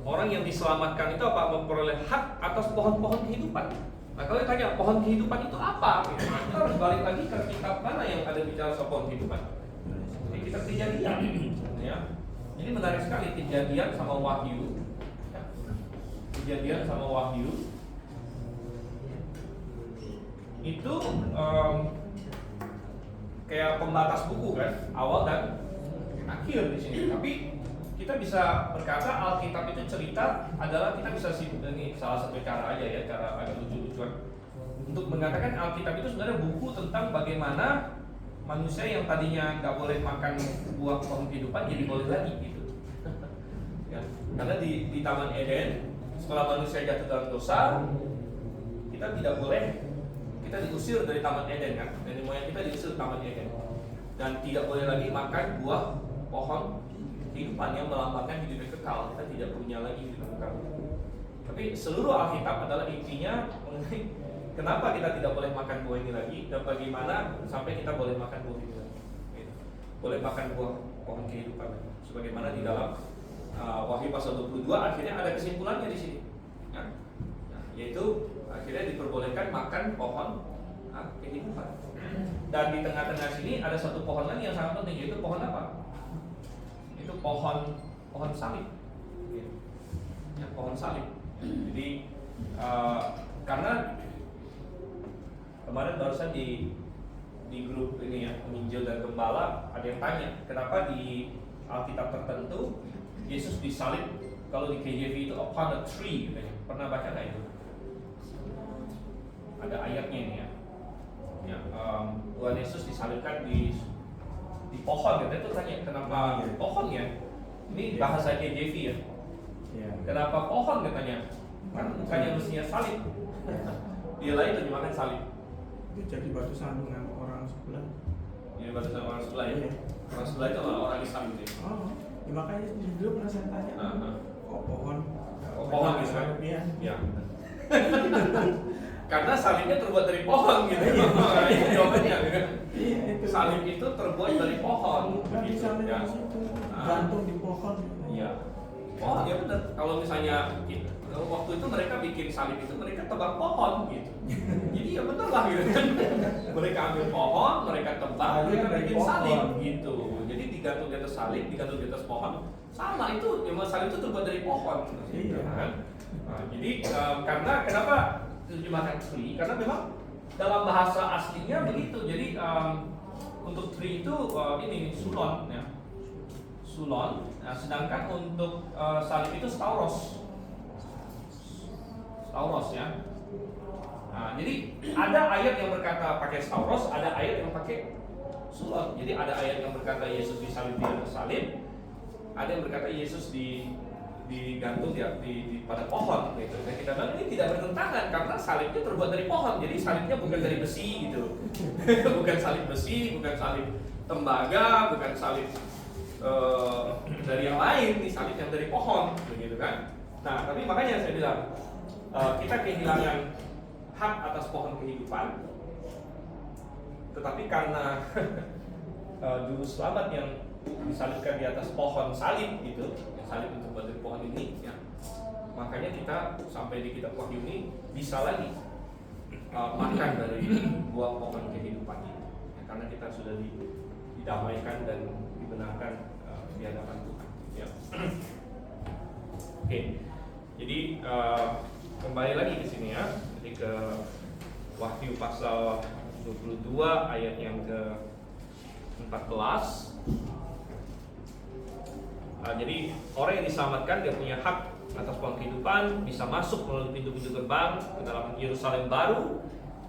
orang yang diselamatkan itu apa? Memperoleh hak atas pohon-pohon kehidupan. Nah, kalau ditanya pohon kehidupan itu apa? Kita harus balik lagi ke kitab mana yang ada bicara soal pohon kehidupan. Jadi kitab Kejadian, ya. Jadi menarik sekali Kejadian sama Wahyu. Kejadian sama Wahyu itu kayak pembatas buku kan, awal dan akhir di sini. Tapi kita bisa berkata Alkitab itu cerita adalah, kita bisa ini salah satu cara aja ya, cara agak lucu-lucuan untuk mengatakan Alkitab itu sebenarnya buku tentang bagaimana manusia yang tadinya nggak boleh makan buah pohon kehidupan jadi boleh lagi gitu. Ya, karena di Taman Eden setelah manusia jatuh dalam dosa, kita tidak boleh, kita diusir dari Taman Eden kan, nenek moyang kita diusir dari Taman Eden dan tidak boleh lagi makan buah pohon kehidupan yang melambangkan hidup yang kekal. Kita tidak punya lagi hidup yang kekal. Tapi seluruh Alkitab adalah intinya mengenai kenapa kita tidak boleh makan buah ini lagi dan bagaimana sampai kita boleh makan buah ini lagi. Gitu. Boleh makan buah pohon kehidupan. Sebagaimana di dalam Wahyu pasal 22 akhirnya ada kesimpulannya di sini. Ya. Nah, yaitu akhirnya diperbolehkan makan pohon kehidupan. Dan di tengah-tengah sini ada satu pohon lagi yang sangat penting, yaitu pohon apa? Itu pohon salib. Ya, pohon salib. Jadi karena kemarin barusan di grup ini ya, penginjil dan gembala ada yang tanya kenapa di Alkitab tertentu Yesus disalib, kalau di KJV itu upon a tree gitu ya. Pernah baca nggak itu? Ada ayatnya ini ya. Ya, Tuhan Yesus disalibkan di pohon, gitu. Itu tanya kenapa pohon ya? Ini bahasa KJV ya. Kenapa pohon katanya? Kan bukannya mestinya salib. Dia lain terjemahkan salib. Itu jadi batu sandungan orang sebelah. Jadi batu sandungan orang sebelah ya. Orang sebelah itu orang Islam gitu. Oh, ya makanya dulu pernah saya tanya. Kok pohon? Oh, pohon gitu kan? Iya. Ya. Karena salibnya terbuat dari pohon gitu. Itu jawabannya gitu. Iya, itu. Salib itu terbuat dari pohon. Kan Gitu, salib ya. di situ. Gantung di pohon. Iya. Oh ya benar. Kalau misalnya waktu itu mereka bikin salib itu mereka tebang pohon gitu. Jadi ya benar lah gitu kan. Mereka ambil pohon, mereka tebang, mereka bikin salib gitu. Jadi digantung di atas salib, digantung di atas pohon. Sama itu, ya salib itu terbuat dari pohon. Gitu, kan? Nah, jadi karena kenapa terjemahkan tree? Karena memang dalam bahasa aslinya begitu. Jadi untuk tree itu ini sulon ya. Sulon. Nah, sedangkan untuk salib itu stauros. Stauros ya. Nah, jadi ada ayat yang berkata pakai stauros, ada ayat yang pakai sulon. Jadi ada ayat yang berkata Yesus disalib di atas salib, ada yang berkata Yesus digantung di pada pohon gitu. Dan kita bilang ini tidak bertentangan karena salibnya terbuat dari pohon. Jadi salibnya bukan dari besi gitu. Bukan salib besi, bukan salib tembaga, bukan salib dari yang lain, ini salib yang dari pohon begitu kan. Nah, tapi makanya saya bilang kita kehilangan hak atas pohon kehidupan, tetapi karena juru selamat yang disalibkan di atas pohon salib gitu, yang salib itu terbuat dari pohon ini ya, makanya kita sampai di kitab Wahyu ini bisa lagi makan dari buah pohon kehidupan ini ya, karena kita sudah didamaikan dan dibenarkan di hadapan Tuhan ya. Oke. Jadi kembali lagi ke sini ya. Jadi ke Wahyu pasal 22 ayat yang ke-14. Jadi orang yang diselamatkan dia punya hak atas pohon kehidupan, bisa masuk melalui pintu-pintu gerbang ke dalam Yerusalem baru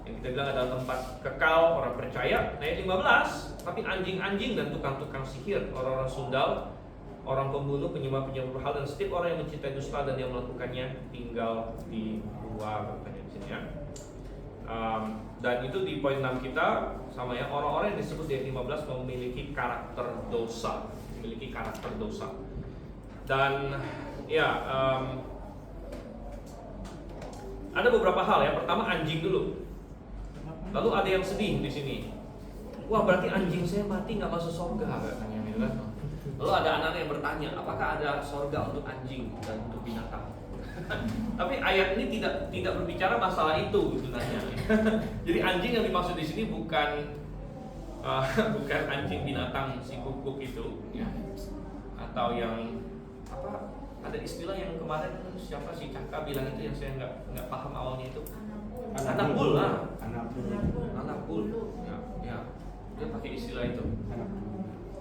yang kita bilang adalah tempat kekal orang percaya. Ayat 15, tapi anjing-anjing dan tukang-tukang sihir, orang-orang sundal, orang pembunuh, penyembah-penyembah berhala, dan setiap orang yang mencintai dusta dan yang melakukannya tinggal di luar, katanya di sini ya. Dan itu di poin 6 kita sama ya, orang-orang yang disebut di ayat 15 memiliki karakter dosa, memiliki karakter dosa. Dan ya ada beberapa hal ya. Pertama anjing dulu. Lalu ada yang sedih di sini. Wah, berarti anjing saya mati nggak masuk surga katanya gitu kan. Lalu ada anak yang bertanya, apakah ada sorga untuk anjing dan untuk binatang? Tapi ayat ini tidak berbicara masalah itu sebenarnya. Jadi anjing yang dimaksud di sini bukan bukan anjing binatang si kukuk itu, ya. Atau yang apa? Ada istilah yang kemarin siapa si Caka bilang itu yang saya nggak paham awalnya itu. Anak bul lah. Anak bul. Ya. Dia pakai istilah itu.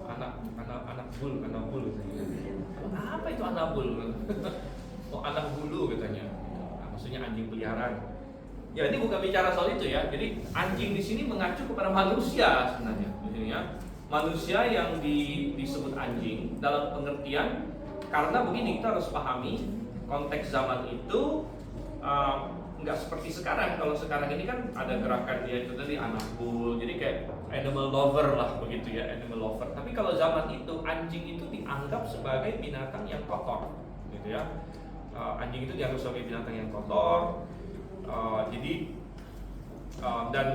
Anak bul. Apa itu anak bul? Oh, anak bulu katanya. Nah, maksudnya anjing peliharaan. Ya, ini bukan bicara soal itu ya. Jadi anjing di sini mengacu kepada manusia sebenarnya. Ya. Manusia yang disebut anjing dalam pengertian, karena begini, kita harus pahami konteks zaman itu nggak seperti sekarang. Kalau sekarang ini kan ada gerakan dia itu tadi anak bul, jadi kayak animal lover lah begitu ya, animal lover. Tapi kalau zaman itu anjing itu dianggap sebagai binatang yang kotor, gitu ya. Anjing itu dianggap sebagai binatang yang kotor. Dan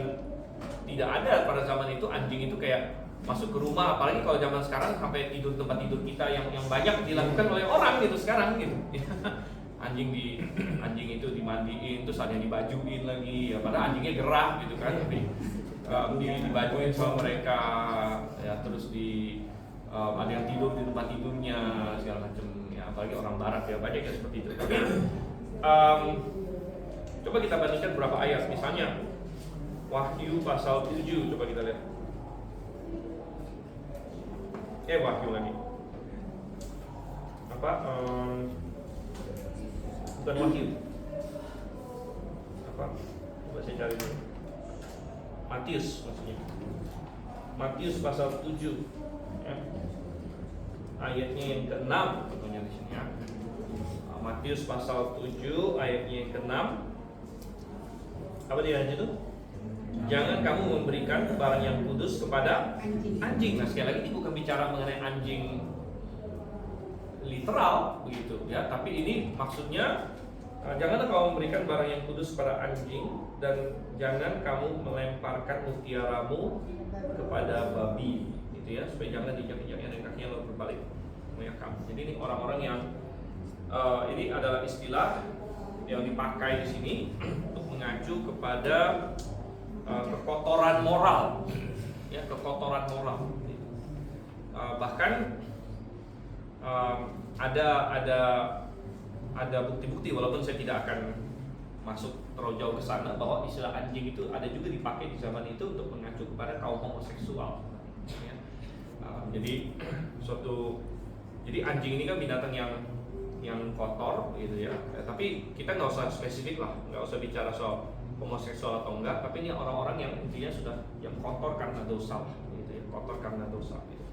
tidak ada pada zaman itu anjing itu kayak masuk ke rumah, apalagi kalau zaman sekarang sampai tidur tempat tidur kita yang banyak dilakukan oleh orang gitu sekarang gitu. Anjing itu dimandiin, terus ada yang dibajuin lagi, ya padahal anjingnya gerah gitu kan, tapi dibajuin sama mereka, ya terus ada yang tidur di tempat tidurnya segala macam, ya apalagi orang barat ya banyak yang seperti itu. Tapi coba kita bandingkan beberapa ayat, misalnya Wahyu pasal 7, coba kita lihat. Wahyu lagi. Apa? Bukan Wahyu. Apa? Coba saya cari dulu. Matius maksudnya. Matius pasal 7. Ya. Ayatnya yang ke-6 tentunya di sini ya. Matius pasal 7 ayatnya yang ke-6. Apa dia itu? Jangan kamu memberikan barang yang kudus kepada anjing. Nah, sekali lagi ini bukan bicara mengenai anjing literal begitu ya, tapi ini maksudnya janganlah kamu memberikan barang yang kudus kepada anjing, dan jangan kamu melemparkan mutiaramu kepada babi, gitu ya, supaya jangan diinjak-injaknya dan kakinya lalu berbalik mengeyak. Jadi ini orang-orang yang ini adalah istilah yang dipakai di sini untuk mengacu kepada kekotoran moral, ya, kekotoran moral. Bahkan ada bukti-bukti, walaupun saya tidak akan masuk terlalu jauh ke sana, bahwa istilah anjing itu ada juga dipakai di zaman itu untuk mengacu kepada kaum homoseksual. Ya. Jadi anjing ini kan binatang yang kotor, gitu ya. Tapi kita nggak usah spesifik lah, nggak usah bicara soal homoseksual atau enggak, tapi ini orang-orang yang intinya sudah yang kotor karena dosa, gitu ya, kotor karena dosa, gitu.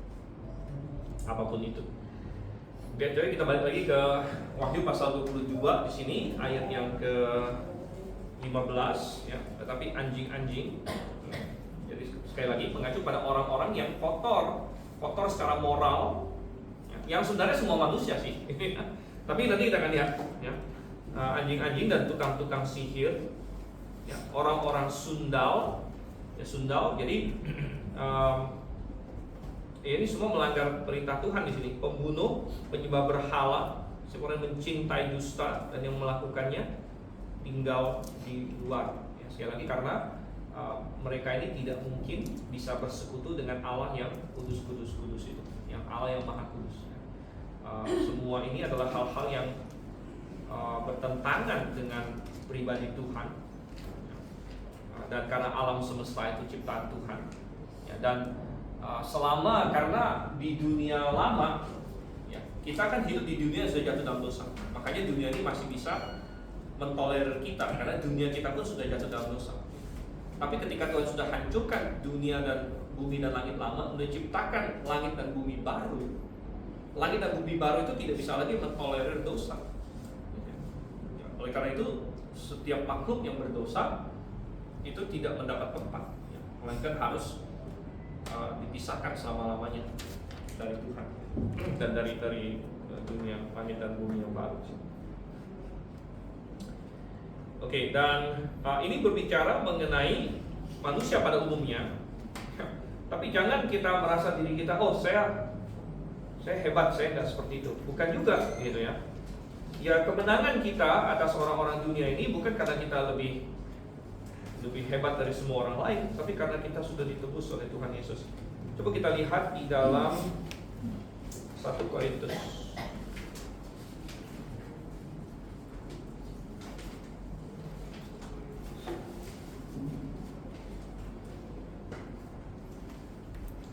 Apapun itu. Oke, jadi kita balik lagi ke Wahyu pasal 22 di sini ayat yang ke-15 ya, tetapi anjing-anjing. Jadi sekali lagi mengacu pada orang-orang yang kotor secara moral, ya, yang sebenarnya semua manusia sih. Tapi nanti kita akan lihat ya, anjing-anjing dan tukang-tukang sihir. Ya, orang-orang sundal, ya sundal. Jadi ini semua melanggar perintah Tuhan di sini. Pembunuh, penyembah berhala, seorang yang mencintai dusta dan yang melakukannya tinggal di luar. Ya, sekali lagi karena mereka ini tidak mungkin bisa bersekutu dengan Allah yang kudus itu, yang Allah yang maha kudus. Semua ini adalah hal-hal yang bertentangan dengan pribadi Tuhan. Dan karena alam semesta itu ciptaan Tuhan, ya, dan selama karena di dunia lama, ya, kita kan hidup di dunia yang sudah jatuh dalam dosa, makanya dunia ini masih bisa mentolerir kita karena dunia kita pun sudah jatuh dalam dosa. Tapi ketika Tuhan sudah hancurkan dunia dan bumi dan langit lama, sudah ciptakan langit dan bumi baru, langit dan bumi baru itu tidak bisa lagi mentolerir dosa. Ya, oleh karena itu setiap makhluk yang berdosa itu tidak mendapat tempat, ya, melainkan harus dipisahkan selama-lamanya dari Tuhan dan dari dunia langit dan bumi yang baru. Oke, dan ini berbicara mengenai manusia pada umumnya. Tapi jangan kita merasa diri kita, oh saya saya hebat, saya nggak seperti itu. Bukan juga, gitu ya. Ya kemenangan kita atas orang-orang dunia ini bukan karena kita lebih hebat dari semua orang lain, tapi karena kita sudah ditebus oleh Tuhan Yesus. Coba kita lihat di dalam 1 Korintus.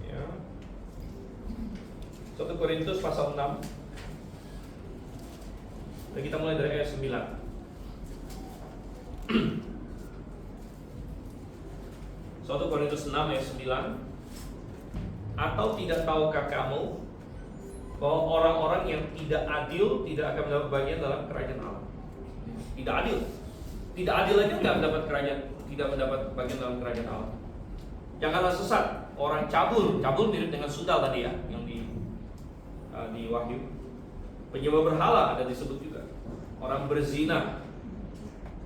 Ya. 1 Korintus pasal 6. Dan kita mulai dari ayat 9. 1 Korintus 6 ayat 9. Atau tidak tahukah kamu bahwa orang-orang yang tidak adil tidak akan mendapat bagian dalam kerajaan Allah? Tidak adil. Tidak adil aja tidak mendapat bagian dalam kerajaan Allah. Janganlah sesat. Orang cabul mirip dengan sundal tadi ya, yang di Wahyu. Penyembah berhala ada disebut juga. Orang berzina,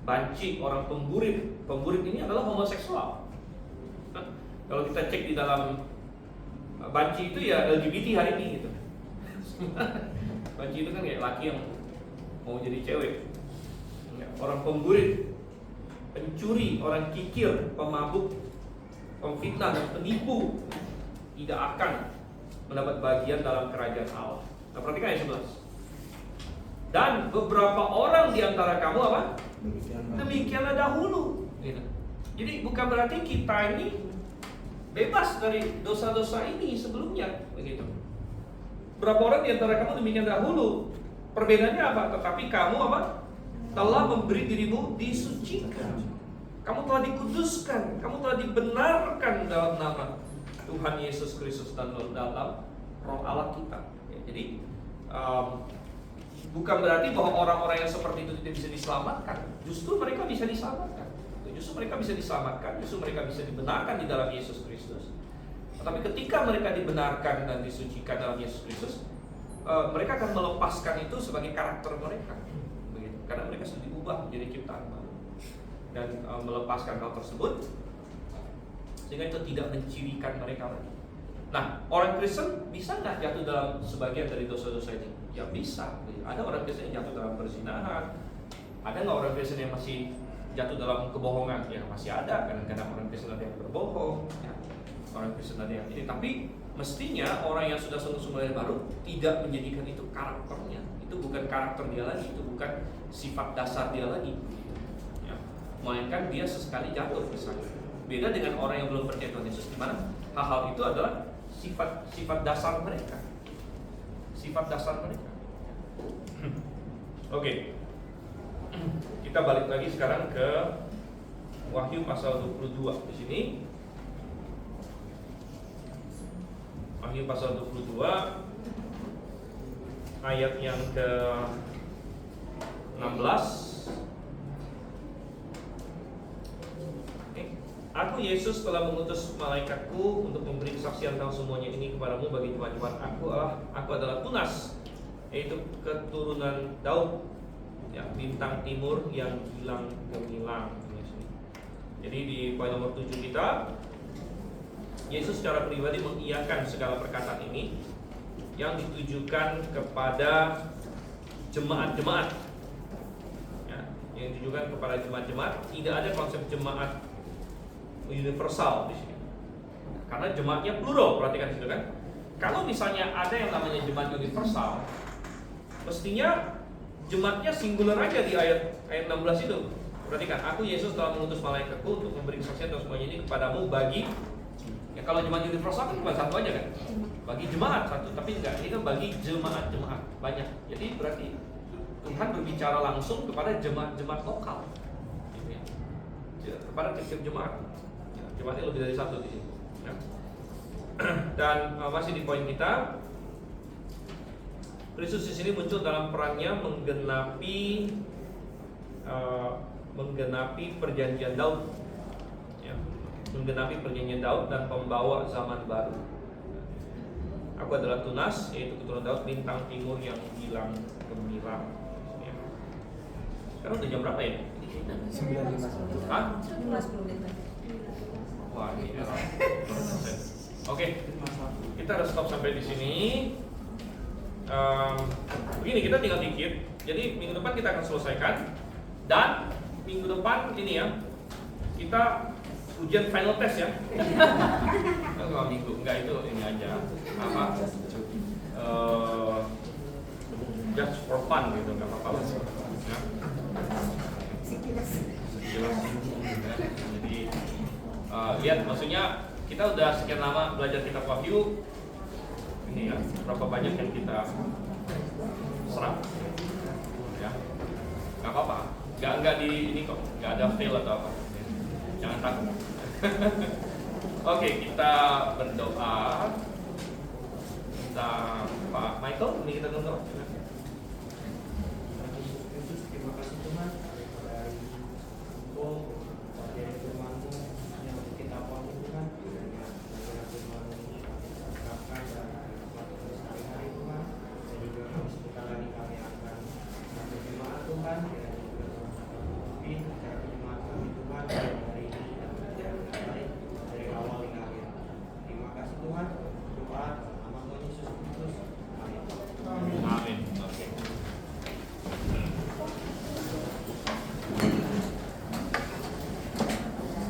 banci, orang pemburit. Pemburit ini adalah homoseksual. Kalau kita cek di dalam banci itu ya LGBT hari ini gitu. Banci itu kan kayak laki yang mau jadi cewek. Orang pemburit, pencuri, orang kikir, pemabuk, pemfitnah dan penipu tidak akan mendapat bagian dalam kerajaan Allah. Nah, perhatikan ayat 11. Dan beberapa orang di antara kamu apa? Demikianlah dahulu. Gitu. Jadi bukan berarti kita ini bebas dari dosa-dosa ini sebelumnya, begitu. Berapa orang di antara kamu demikian dahulu. Perbedaannya apa? Tetapi kamu apa? Telah memberi dirimu disucikan. Kamu telah dikuduskan. Kamu telah dibenarkan dalam nama Tuhan Yesus Kristus dan dalam Roh Allah kita. Ya, jadi bukan berarti bahwa orang-orang yang seperti itu tidak bisa diselamatkan. Justru mereka bisa diselamatkan. Justru mereka bisa diselamatkan. Justru mereka bisa dibenarkan di dalam Yesus Kristus. Tetapi ketika mereka dibenarkan dan disucikan dalam Yesus Kristus, mereka akan melepaskan itu sebagai karakter mereka. Begitu. Karena mereka sudah diubah menjadi ciptaan baru. Dan melepaskan hal tersebut sehingga itu tidak mencirikan mereka lagi. Nah, orang Kristen bisa nggak jatuh dalam sebagian dari dosa-dosa ini? Ya bisa. Ada orang Kristen yang jatuh dalam perzinahan. Ada nggak orang Kristen yang masih jatuh dalam kebohongan? Ya masih ada. Kadang-kadang orang Kristen ada yang berbohong. Ya, orang Kristen ada yang ini. Tapi mestinya orang yang sudah sungguh-sungguh lahir baru tidak menjadikan itu karakternya. Itu bukan karakter dia lagi. Itu bukan sifat dasar dia lagi. Ya. Melainkan dia sesekali jatuh ke sana. Beda dengan orang yang belum percaya Tuhan Yesus, di mana hal-hal itu adalah sifat dasar mereka. Sifat dasar mereka. Oke. Kita balik lagi sekarang ke Wahyu pasal 22 di sini. Wahyu pasal 22 ayat yang ke 16. Aku Yesus telah mengutus malaikatku untuk memberi kesaksian tentang semuanya ini kepadamu bagi jemaat-jemaat. Aku adalah Tunas, yaitu keturunan Daud, ya, bintang timur yang hilang gemilang. Jadi di poin nomor 7 kita, Yesus secara pribadi mengiyakan segala perkataan ini yang ditujukan kepada jemaat-jemaat, ya, yang ditujukan kepada jemaat-jemaat. Tidak ada konsep jemaat universal di sini, karena jemaatnya plural. Perhatikan situ kan. Kalau misalnya ada yang namanya jemaat universal, mestinya jemaatnya singular aja di ayat 16 itu. Perhatikan, aku Yesus telah mengutus malaikatku untuk memberi kesaksian atas semuanya ini kepadamu bagi, ya kalau jemaat universal kan cuma satu aja kan, bagi jemaat satu, tapi enggak, ini kan bagi jemaat-jemaat banyak. Jadi berarti Tuhan berbicara langsung kepada jemaat-jemaat lokal, gitu ya, kepada tiap jemaat. Jemaatnya lebih dari satu di sini. Ya. Dan masih di poin kita, Kristus di sini muncul dalam perannya menggenapi perjanjian Daud, ya. Menggenapi perjanjian Daud dan pembawa zaman baru. Aku adalah Tunas, yaitu keturunan Daud, bintang timur yang hilang gemilang. Ya. Sekarang udah jam berapa ya? 9:51. Hah? 10 menit. Wah, ini Oke, kita harus stop sampai di sini. begini, kita tinggal dikit. Jadi minggu depan kita akan selesaikan, dan minggu depan ini ya kita ujian final test ya. Kalau minggu enggak, itu ini aja apa? Just for fun gitu, nggak apa-apa. Ya. Sekilas. Jelas. Jadi lihat, maksudnya kita udah sekian lama belajar kitab Wahyu. Ini ya, berapa banyak yang kita serap, ya, nggak apa-apa, nggak di ini kok, nggak ada fail atau apa, jangan takut. Oke, kita berdoa. Kita Pak Michael, ini kita berdoa.